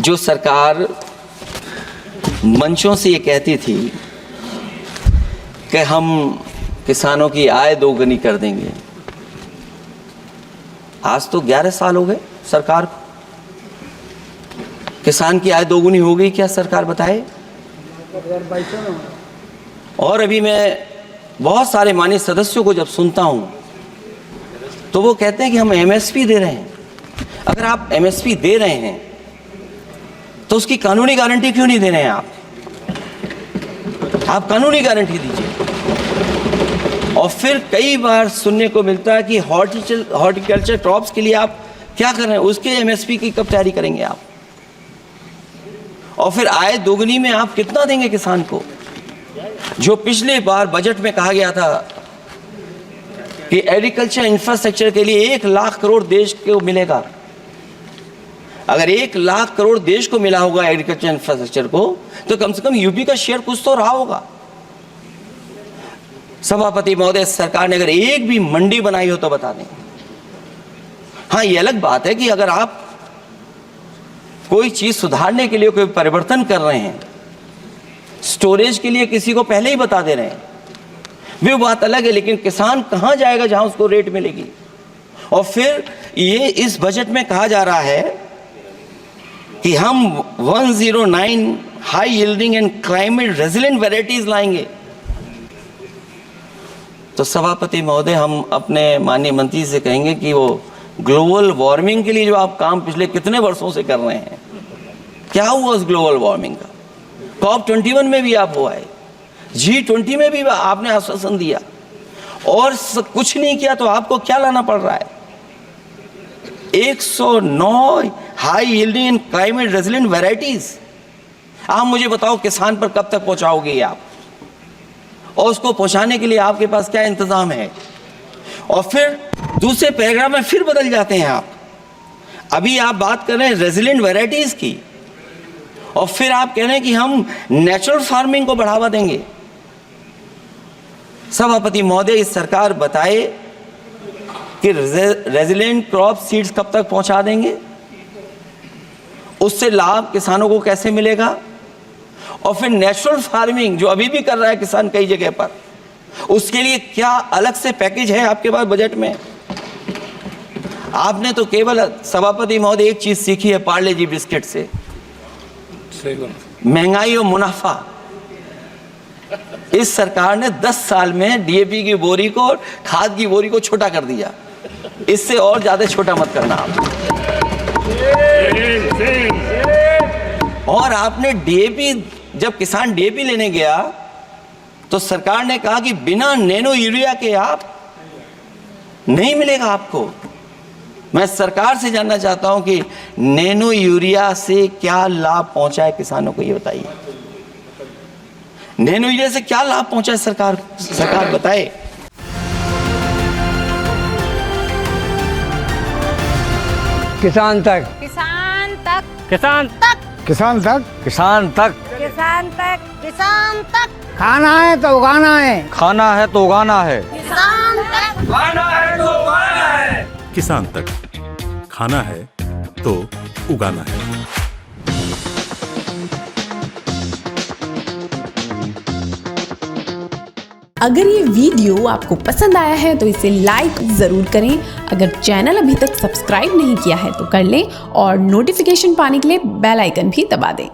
जो सरकार मंचों से ये कहती थी कि हम किसानों की आय दोगुनी कर देंगे, आज तो 11 साल हो गए सरकार को। किसान की आय दोगुनी हो गई क्या सरकार बताए? और अभी मैं बहुत सारे माननीय सदस्यों को जब सुनता हूं तो वो कहते हैं कि हम एमएसपी दे रहे हैं। अगर आप एमएसपी दे रहे हैं तो उसकी कानूनी गारंटी क्यों नहीं दे रहे हैं? आप कानूनी गारंटी दीजिए। और फिर कई बार सुनने को मिलता है कि हॉर्टिकल्चर क्रॉप्स के लिए आप क्या कर रहे हैं, उसके एमएसपी की कब तैयारी करेंगे आप? और फिर आय दोगुनी में आप कितना देंगे किसान को? जो पिछले बार बजट में कहा गया था कि एग्रीकल्चर इंफ्रास्ट्रक्चर के लिए 1 लाख करोड़ देश को मिलेगा। अगर 1 लाख करोड़ देश को मिला होगा एग्रीकल्चर इंफ्रास्ट्रक्चर को, तो कम से कम यूपी का शेयर कुछ तो रहा होगा। सभापति महोदय, सरकार ने अगर एक भी मंडी बनाई हो तो बता दें। हाँ, ये अलग बात है कि अगर आप कोई चीज सुधारने के लिए कोई परिवर्तन कर रहे हैं, स्टोरेज के लिए किसी को पहले ही बता दे रहे हैं, वो बात अलग है। लेकिन किसान कहां जाएगा जहां उसको रेट मिलेगी? और फिर ये इस बजट में कहा जा रहा है कि हम 109 high yielding and climate resilient varieties लाएंगे। तो सभापति महोदय, हम अपने माननीय मंत्री से कहेंगे कि वो ग्लोबल वार्मिंग के लिए जो आप काम पिछले कितने वर्षों से कर रहे हैं, क्या हुआ उस ग्लोबल वार्मिंग का? COP21 में भी आप हुआ है, G20 में भी आपने आश्वासन दिया, और कुछ नहीं किया। तो आपको क्या लाना पड़ रहा है? 109 high yielding and climate resilient varieties. आप मुझे बताओ किसान पर कब तक पहुंचाओगे आप? और उसको पहुंचाने के लिए आपके पास क्या इंतजाम है? और फिर दूसरे पैराग्राफ में फिर बदल जाते हैं आप। अभी आप बात कर रहे हैं रेजिलेंट वैरायटीज की, और फिर आप कह रहे हैं कि हम नेचुरल फार्मिंग को बढ़ावा देंगे। सभापति महोदय, इस सरकार बताए कि रेजिलेंट क्रॉप सीड्स कब तक पहुंचा देंगे, उससे लाभ किसानों को कैसे मिलेगा? और फिर नेचुरल फार्मिंग जो अभी भी कर रहा है किसान कई जगह पर, उसके लिए क्या अलग से पैकेज है आपके पास बजट में? आपने तो केवल सभापति महोदय एक चीज सीखी है पार्ले जी बिस्किट से, महंगाई और मुनाफा। इस सरकार ने 10 साल में डीएपी की बोरी को, खाद की बोरी को छोटा कर दिया। इससे और ज्यादा छोटा मत करना आप। और आपने डीएपी, जब किसान डीएपी लेने गया तो सरकार ने कहा कि बिना नैनो यूरिया के आप नहीं मिलेगा आपको। मैं सरकार से जानना चाहता हूं कि नैनो यूरिया से क्या लाभ पहुंचा है किसानों को, ये बताइए। नैनो यूरिया से क्या लाभ पहुंचा है सरकार बताए। किसान तक, किसान तक, किसान तक, किसान तक, किसान तक, किसान तक, किसान तक। खाना है तो उगाना है, खाना है तो उगाना है, किसान तक, खाना है तो उगाना है। किसान तक, खाना है तो उगाना है। अगर ये वीडियो आपको पसंद आया है तो इसे लाइक ज़रूर करें। अगर चैनल अभी तक सब्सक्राइब नहीं किया है तो कर लें, और नोटिफिकेशन पाने के लिए बेल आइकन भी दबा दें।